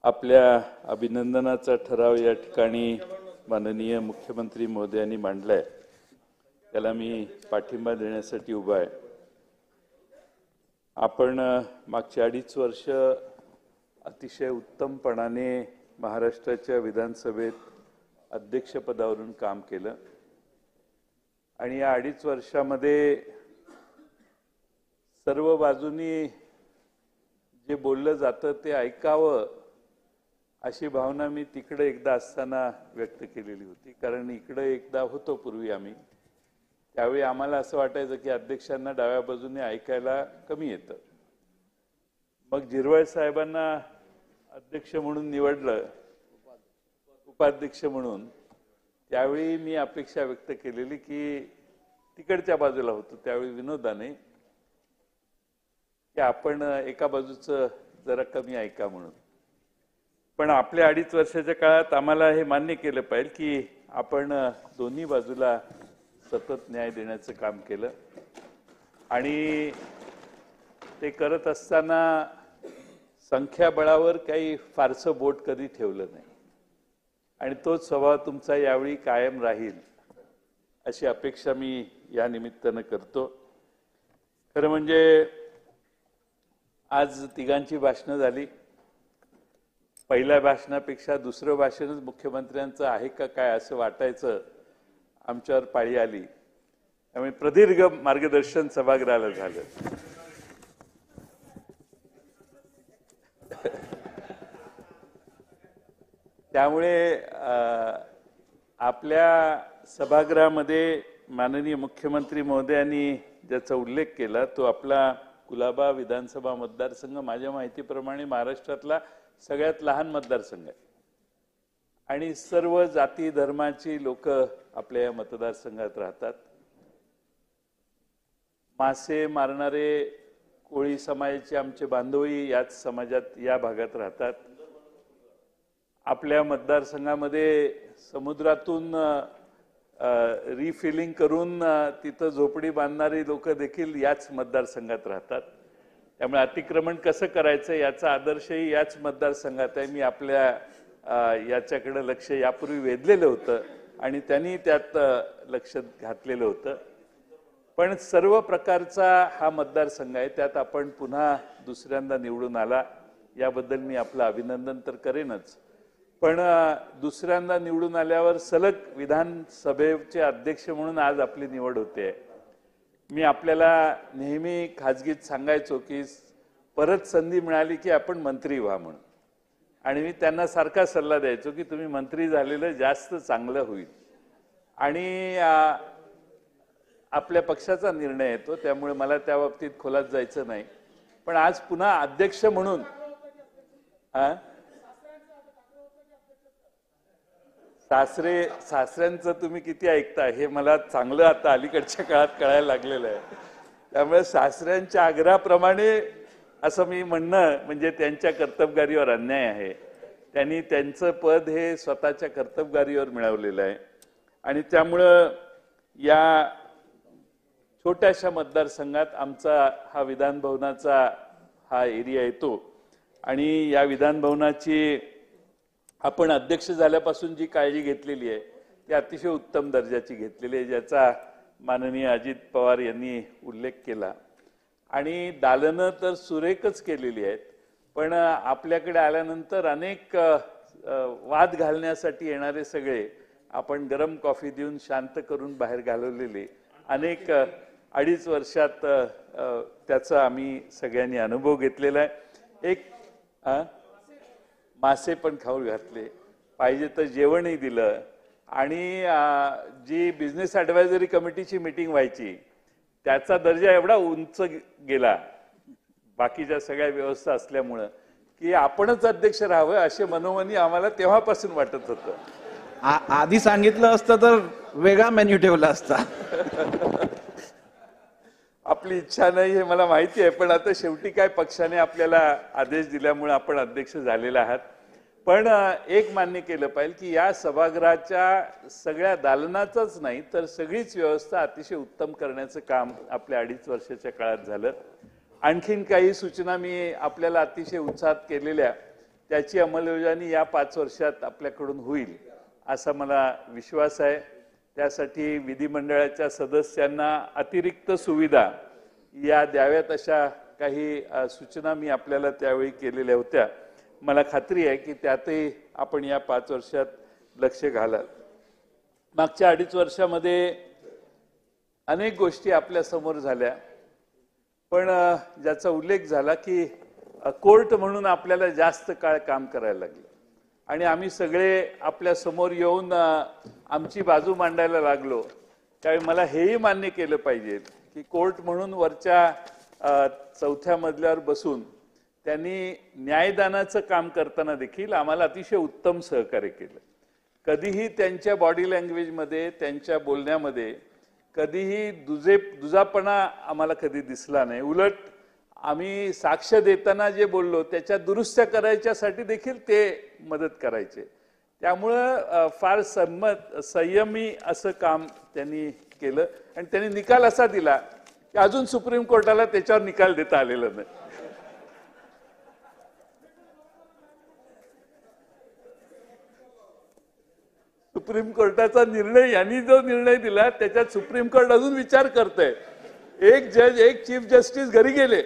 आपल्या अभिनंदनाचा ठराव या ठिकाणी माननीय मुख्यमंत्री महोदयांनी मांडलाय, त्याला मी पाठिंबा देण्यासाठी उभा आहे। आपण मागची 2.5 वर्ष अतिशय उत्तमपणाने महाराष्ट्राच्या विधानसभेत अध्यक्षपदावरून काम केलं आणि या 2.5 वर्षामध्ये सर्व बाजूंनी जे बोललं जातं ते ऐकावं अशी भावना मी तिकडे एकदा असताना व्यक्त केलेली होती। कारण इकडे एकदा होतो पूर्वी आम्ही, त्यावेळी आम्हाला असं वाटायचं की अध्यक्षांना डाव्या बाजूने ऐकायला कमी येतं। मग झिरवळ साहेबांना अध्यक्ष म्हणून निवडलं, उपाध्यक्ष म्हणून, त्यावेळी मी अपेक्षा व्यक्त केलेली की तिकडच्या बाजूला होतो त्यावेळी विनोदाने की आपण एका बाजूचं जरा कमी ऐका म्हणून। पण आपल्या 2.5 वर्षाच्या काळात आम्हाला हे मान्य केलं पाहिजे की आपण दोन्ही बाजूला सतत न्याय देण्याचं काम केलं आणि ते करत असताना संख्याबळावर काही फारसं बोट कधी ठेवलं नाही आणि तोच स्वभाव तुमचा यावेळी कायम राहील अशी अपेक्षा मी या निमित्तानं करतो। खरं म्हणजे आज तिघांची भाषणं झाली, पहिल्या भाषणापेक्षा दुसरं भाषणच मुख्यमंत्र्यांचं आहे का काय असं वाटायचं आमच्यावर पाळी आली, त्यामुळे प्रदीर्घ मार्गदर्शन सभागृहाला झालं। त्यामुळे आपल्या सभागृहामध्ये माननीय मुख्यमंत्री महोदयांनी ज्याचा उल्लेख केला तो आपला कुलाबा विधानसभा मतदारसंघ माझ्या माहितीप्रमाणे महाराष्ट्रातला सगळ्यात लहान मतदारसंघ आहे आणि सर्व जाती धर्माची लोक आपल्या या मतदारसंघात राहतात। मासे मारणारे कोळी समाजाचे आमचे बांधवही याच समाजात या भागात राहतात। आपल्या मतदारसंघामध्ये समुद्रातून रिफिलिंग करून तिथं झोपडी बांधणारी लोक देखील याच मतदारसंघात राहतात। त्यामुळे अतिक्रमण कसं करायचं याचा आदर्शही याच मतदारसंघात आहे। मी आपल्या याच्याकडे लक्ष यापूर्वी वेधलेलं होतं आणि त्यांनी त्यात लक्ष घातलेलं होतं। पण सर्व प्रकारचा हा मतदारसंघ आहे, त्यात आपण पुन्हा दुसऱ्यांदा निवडून आला याबद्दल मी आपलं अभिनंदन तर करेनच, पण दुसऱ्यांदा निवडून आल्यावर सलग विधानसभेचे अध्यक्ष म्हणून आज आपली निवड होते। मी आपल्याला नेहमी खाजगीत सांगायचो की परत संधी मिळाली की आपण मंत्री व्हा म्हणून, आणि मी त्यांना सारखा सल्ला द्यायचो की तुम्ही मंत्री झालेलं जास्त चांगलं होईल आणि आपल्या पक्षाचा निर्णय येतो, त्यामुळे मला त्या बाबतीत खोलात जायचं नाही। पण आज पुन्हा अध्यक्ष म्हणून सासऱ्यांचं तुम्ही किती ऐकता हे मला चांगलं आता अलीकडच्या काळात कळायला लागलेलं आहे। त्यामुळे सासऱ्यांच्या आग्रहाप्रमाणे असं मी म्हणणं म्हणजे त्यांच्या कर्तबगारीवर अन्याय आहे। त्यांनी त्यांचं पद हे स्वतःच्या कर्तबगारीवर मिळवलेलं आहे आणि त्यामुळं या छोट्याशा मतदारसंघात आमचा हा विधानभवनाचा हा एरिया येतो आणि या विधानभवनाची आपण अध्यक्ष झाल्यापासून जी काळजी घेतलेली आहे ती अतिशय उत्तम दर्जाची घेतलेली आहे, ज्याचा माननीय अजित पवार यांनी उल्लेख केला। आणि दालनं तर सुरेखच केलेली आहेत, पण आपल्याकडे आल्यानंतर अनेक वाद घालण्यासाठी येणारे सगळे आपण गरम कॉफी देऊन शांत करून बाहेर घालवलेले अनेक 2.5 वर्षात त्याचा आम्ही सगळ्यांनी अनुभव घेतलेला आहे। एक मासे पण खाऊ घातले, पाहिजे तर जेवणही दिलं आणि जी बिझनेस ॲडवायझरी कमिटीची मीटिंग व्हायची त्याचा दर्जा एवढा उंच गेला बाकीच्या सगळ्या व्यवस्था असल्यामुळं की आपणच अध्यक्ष राहावं असे मनोमनी आम्हाला तेव्हापासून वाटत होतं। आधी सांगितलं असतं तर वेगळा मेन्यू ठेवला असता। आपली इच्छा नाही हे मला माहिती आहे, पण आता शेवटी काय पक्षाने आपल्याला आदेश दिल्यामुळे आपण अध्यक्ष झालेले आहात। पण एक मान्य केलं पाहिजे की या सभागृहाच्या सगळ्या दालनाचंच नाही तर सगळीच व्यवस्था अतिशय उत्तम करण्याचं काम आपल्या 2.5 वर्षाच्या काळात झालं। आणखीन काही सूचना मी आपल्याला अतिशय उत्साहात केलेल्या त्याची अंमलबजावणी या 5 वर्षात आपल्याकडून होईल असा मला विश्वास आहे. त्यासाठी विधिमंडळाच्या सदस्यांना अतिरिक्त सुविधा या द्याव्यात अशा काही सूचना मी आपल्याला त्यावेळी केलेल्या होत्या. मला खात्री आहे की त्यातही आपण या 5 वर्षात लक्ष घालाल. मागच्या 2.5 वर्षामध्ये अनेक गोष्टी आपल्या समोर झाल्या, पण ज्याचा उल्लेख झाला की कोर्ट म्हणून आपल्याला जास्त काळ काम करायला लागलं आणि आम्ही सगळे आपल्या समोर येऊन आमची बाजू मांडायला लागलो. त्यावेळी मला हेही मान्य केलं पाहिजे की कोर्ट म्हणून वरच्या 4थ्या मजल्यावर बसून त्यांनी न्यायदानाचं काम करताना देखील आम्हाला अतिशय उत्तम सहकार्य केलं. कधीही त्यांच्या बॉडी लँग्वेजमध्ये, त्यांच्या बोलण्यामध्ये कधीही दुजापणा आम्हाला कधी दिसला नाही. उलट आम्ही साक्ष देताना जे बोललो त्याच्या दुरुस्त्या करायच्यासाठी देखील ते मदत करायचे. त्यामुळं फार संयमी असं काम त्यांनी केलं आणि त्यांनी निकाल असा दिला की अजून सुप्रीम कोर्टाला त्याच्यावर निकाल देता आलेला नाही. सुप्रीम कोर्टाचा निर्णय, यांनी जो निर्णय दिला त्याच्यात सुप्रीम कोर्ट अजून विचार करतंय. एक जज, एक चीफ जस्टिस घरी गेले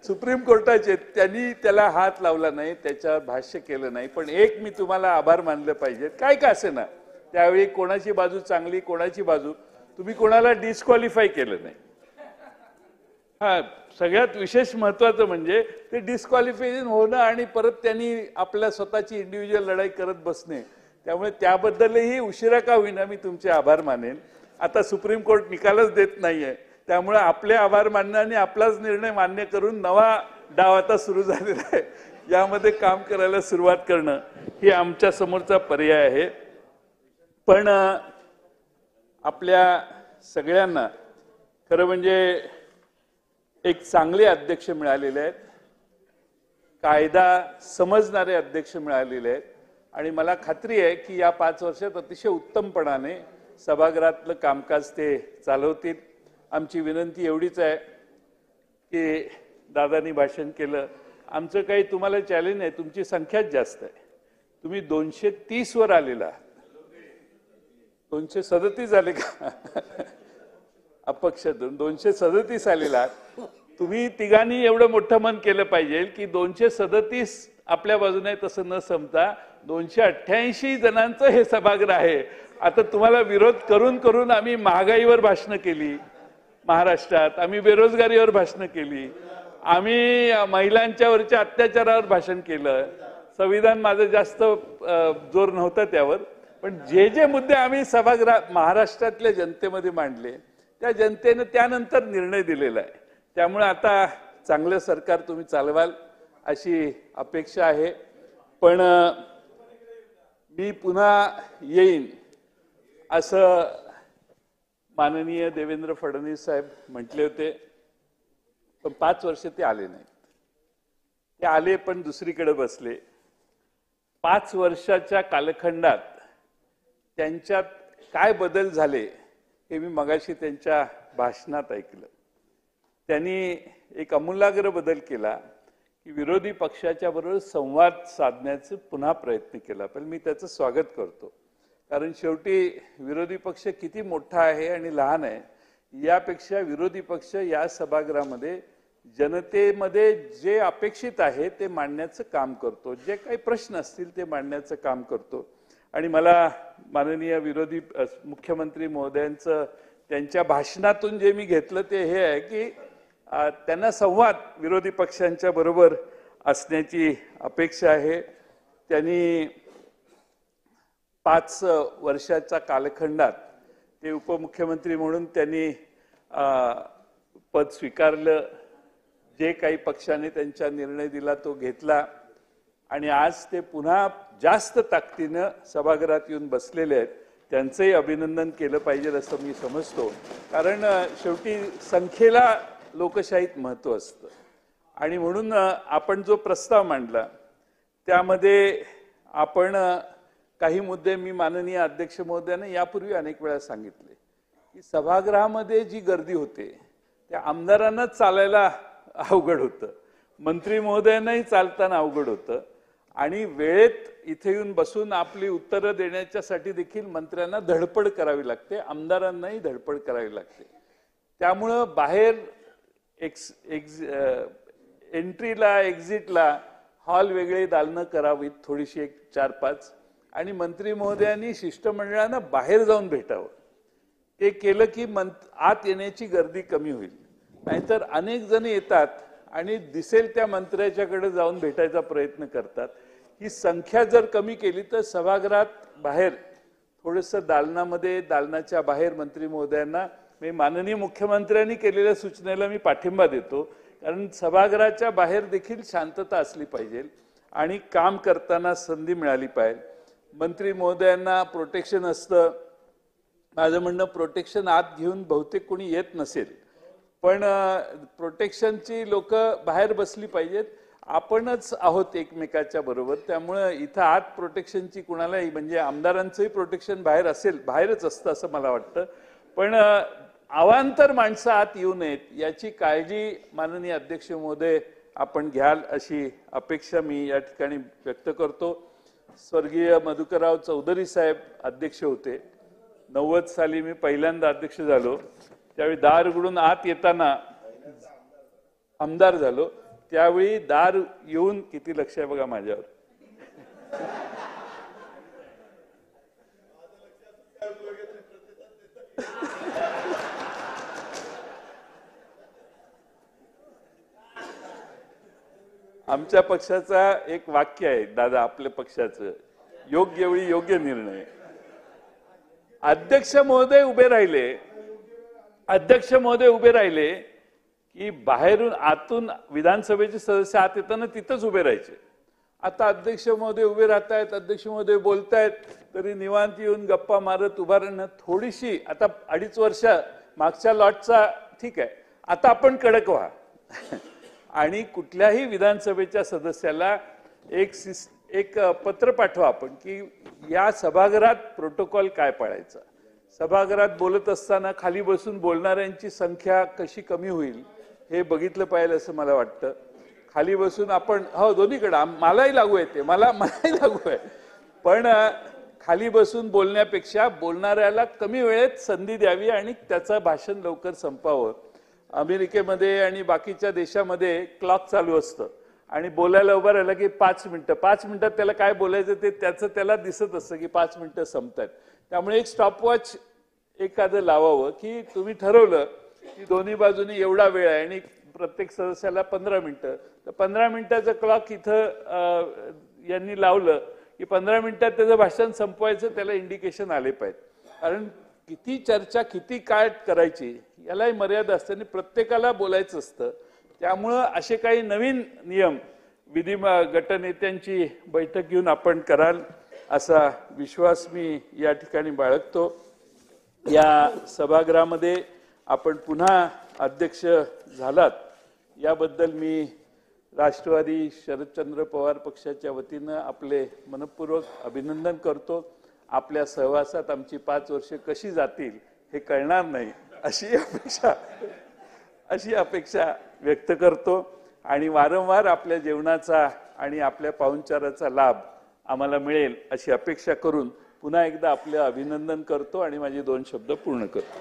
सुप्रीम कोर्टाचे, त्यांनी त्याला हात लावला नाही, त्याच्यावर भाष्य केलं नाही. पण एक मी तुम्हाला आभार मानलं पाहिजे, काय का असे ना, त्यावेळी कोणाची बाजू चांगली कोणाची बाजू, तुम्ही कोणाला डिस्क्वालिफाय केलं नाही. हा सगळ्यात विशेष महत्वाचं म्हणजे ते डिस्क्वालिफिकेशन होणं आणि परत त्यांनी आपल्या स्वतःची इंडिव्हिज्युअल लढाई करत बसणे. त्यामुळे त्याबद्दलही उशिरा का होईना मी तुमचे आभार मानेन. आता सुप्रीम कोर्ट निकालच देत नाहीये, त्यामुळे आपले आभार मानणं आणि आपलाच निर्णय मान्य करून नवा डाव आता सुरू झालेला आहे. यामध्ये काम करायला सुरुवात करणं ही आमच्या समोरचा पर्याय आहे. पण आपल्या सगळ्यांना खरं म्हणजे एक चांगले अध्यक्ष मिळालेले आहेत, कायदा समजणारे अध्यक्ष मिळालेले आहेत आणि मला खात्री आहे की या 5 वर्षात अतिशय उत्तमपणाने सभागृहातलं कामकाज ते चालवतील. आमची विनंती एवढीच आहे की दादांनी भाषण केलं, आमचं काही तुम्हाला चॅलेंज नाही, तुमची संख्याच जास्त आहे. तुम्ही 230 वर आलेला, 237 आले का अपक्ष 237 आलेला. तुम्ही तिघांनी एवढं मोठं मन केलं पाहिजे की 237 आपल्या बाजूने तसं न समता 288 जणांचं हे सभागृह आहे. आता तुम्हाला विरोध करून करून आम्ही महागाईवर भाषणं केली महाराष्ट्रात, आम्ही बेरोजगारीवर भाषणं केली, आम्ही महिलांच्यावरच्या अत्याचारावर भाषण केलं. संविधान माझं जास्त जोर नव्हता त्यावर, पण जे जे मुद्दे आम्ही सभागृहात महाराष्ट्रातल्या जनतेमध्ये मांडले त्या जनतेनं त्यानंतर निर्णय दिलेला आहे. त्यामुळे आता चांगलं सरकार तुम्ही चालवाल अशी अपेक्षा आहे. पण मी पुन्हा येईन असं माननीय देवेंद्र फडणवीस साहेब म्हटले होते, पण 5 वर्ष ते आले नाहीत. ते आले पण दुसरीकडे बसले. 5 वर्षाच्या कालखंडात त्यांच्यात काय बदल झाले हे मी मगाशी त्यांच्या भाषणात ऐकलं. त्यांनी एक आमूलाग्र बदल केला की विरोधी पक्षाच्या बरोबर संवाद साधण्याचा पुन्हा प्रयत्न केला. पण मी त्याचं स्वागत करतो, कारण शेवटी विरोधी पक्ष किती मोठा आहे आणि लहान आहे यापेक्षा विरोधी पक्ष या सभागृहामध्ये जनतेमध्ये जे अपेक्षित आहे ते मांडण्याचं काम करतो, जे काही प्रश्न असतील ते मांडण्याचं काम करतो. आणि मला माननीय विरोधी मुख्यमंत्री महोदयांचं त्यांच्या भाषणातून जे मी घेतलं ते हे आहे की त्यांना संवाद विरोधी पक्षांच्या बरोबर असण्याची अपेक्षा आहे. त्यांनी 5 वर्षाच्या कालखंडात ते उपमुख्यमंत्री म्हणून त्यांनी पद स्वीकारलं. जे काही पक्षाने त्यांचा निर्णय दिला तो घेतला आणि आज ते पुन्हा जास्त ताकदीनं सभागृहात येऊन बसलेले आहेत. त्यांचंही अभिनंदन केलं पाहिजे असं मी समजतो, कारण शेवटी संख्येला लोकशाहीत महत्त्व असतं. आणि म्हणून आपण जो प्रस्ताव मांडला त्यामध्ये आपण काही मुद्दे मी माननीय अध्यक्ष महोदयांना यापूर्वी अनेक वेळा सांगितले की सभागृहामध्ये जी गर्दी होते त्या आमदारांनाच चालायला अवघड होतं. मंत्री महोदयांनाही चालताना अवघड होतं आणि वेळेत इथे येऊन बसून आपली उत्तरं देण्याच्यासाठी देखील मंत्र्यांना धडपड करावी लागते, आमदारांनाही धडपड करावी लागते. त्यामुळं बाहेर एंट्रीला एक्झिटला हॉल वेगळे दालनं करावीत, थोडीशी एक 4-5, आणि मंत्री महोदयांनी शिष्टमंडळानं बाहेर जाऊन भेटावं. ते केलं की आत येण्याची गर्दी कमी होईल. नाहीतर अनेक जण येतात आणि दिसेल त्या मंत्र्याच्याकडे जाऊन भेटायचा प्रयत्न करतात. ही संख्या जर कमी केली तर सभागृहात बाहेर थोडंसं दालनामध्ये, दालनाच्या बाहेर मंत्री महोदयांना, माननीय मुख्यमंत्र्यांनी केलेल्या सूचनेला मी पाठिंबा देतो. कारण सभागृहाच्या बाहेर देखील शांतता असली पाहिजे आणि काम करताना संधी मिळाली पाहिजे. मंत्री महोदयांना प्रोटेक्शन असतं. माझं म्हणणं, प्रोटेक्शन आत घेऊन बहुतेक कोणी येत नसेल, पण प्रोटेक्शनची लोक बाहेर बसली पाहिजेत. आपणच आहोत एकमेकाच्या बरोबर, त्यामुळं इथं आत प्रोटेक्शनची कुणालाही, म्हणजे आमदारांचंही प्रोटेक्शन बाहेर असेल, बाहेरच असतं असं मला वाटतं. पण अवांतर माणसं आत येऊ नयेत याची काळजी माननीय अध्यक्ष महोदय आपण घ्याल अशी अपेक्षा मी या ठिकाणी व्यक्त करतो. स्वर्गीय मधुकरराव चौधरी साहेब अध्यक्ष होते. 90 साली मी पहिल्यांदा अध्यक्ष झालो. त्यावेळी दार उघडून आत येताना आमदार झालो. त्यावेळी दार येऊन किती लक्ष आहे बघा माझ्यावर. आमच्या पक्षाचा एक वाक्य आहे दादा, आपल्या पक्षाचं, योग्य वेळी योग्य निर्णय. अध्यक्ष महोदय उभे राहिले की बाहेरून आतून विधानसभेचे सदस्य आत येताना तिथंच उभे राहायचे. आता अध्यक्ष महोदय उभे राहतायत, अध्यक्ष महोदय बोलतायत, तरी निवांत येऊन गप्पा मारत उभा राहणं थोडीशी, आता 2.5 वर्ष मागच्या लॉटचा ठीक आहे, आता आपण कडक व्हा. आणि कुठल्याही विधानसभेच्या सदस्याला एक पत्र पाठवा आपण की या सभागृहात प्रोटोकॉल काय पाळायचा. सभागृहात बोलत असताना खाली बसून बोलणाऱ्यांची संख्या कशी कमी होईल हे बघितलं पाहिजे असं मला वाटतं. खाली बसून आपण, हो दोन्हीकडे मलाही लागू आहे, मलाही लागू आहे, पण खाली बसून बोलण्यापेक्षा बोलणाऱ्याला कमी वेळेत संधी द्यावी आणि त्याचं भाषण लवकर संपावं. अमेरिकेमध्ये आणि बाकीच्या देशामध्ये क्लॉक चालू असतं आणि बोलायला उभं राहिलं की 5 मिनिटात त्याला काय बोलायचं ते त्याला दिसत असतं की 5 मिनिटं संपतात. त्यामुळे एक स्टॉपवॉच एखादं लावावं की तुम्ही ठरवलं की दोन्ही बाजूनी एवढा वेळ आहे आणि प्रत्येक सदस्याला 15 मिनिटं, तर 15 मिनिटाचं क्लॉक इथं यांनी लावलं की 15 मिनिटात त्याचं भाषण संपवायचं, त्याला इंडिकेशन आले पाहिजे. कारण किती चर्चा किती काय करायची यालाही मर्यादा असते आणि प्रत्येकाला बोलायचं असतं. त्यामुळं असे काही नवीन नियम विधी गटनेत्यांची बैठक घेऊन आपण कराल असा विश्वास मी या ठिकाणी बाळगतो. या सभागृहामध्ये आपण पुन्हा अध्यक्ष झालात याबद्दल मी राष्ट्रवादी शरदचंद्र पवार पक्षाच्या वतीनं आपले मनपूर्वक अभिनंदन करतो. आपल्या सहवासात आमची 5 वर्षे कशी जातील हे कळणार नाही अशी अपेक्षा व्यक्त करतो आणि वारंवार आपल्या जेवणाचा आणि आपल्या पाहुणचाराचा लाभ आम्हाला मिळेल अशी अपेक्षा करून पुन्हा एकदा आपले अभिनंदन करतो आणि माझे 2 शब्द पूर्ण करतो.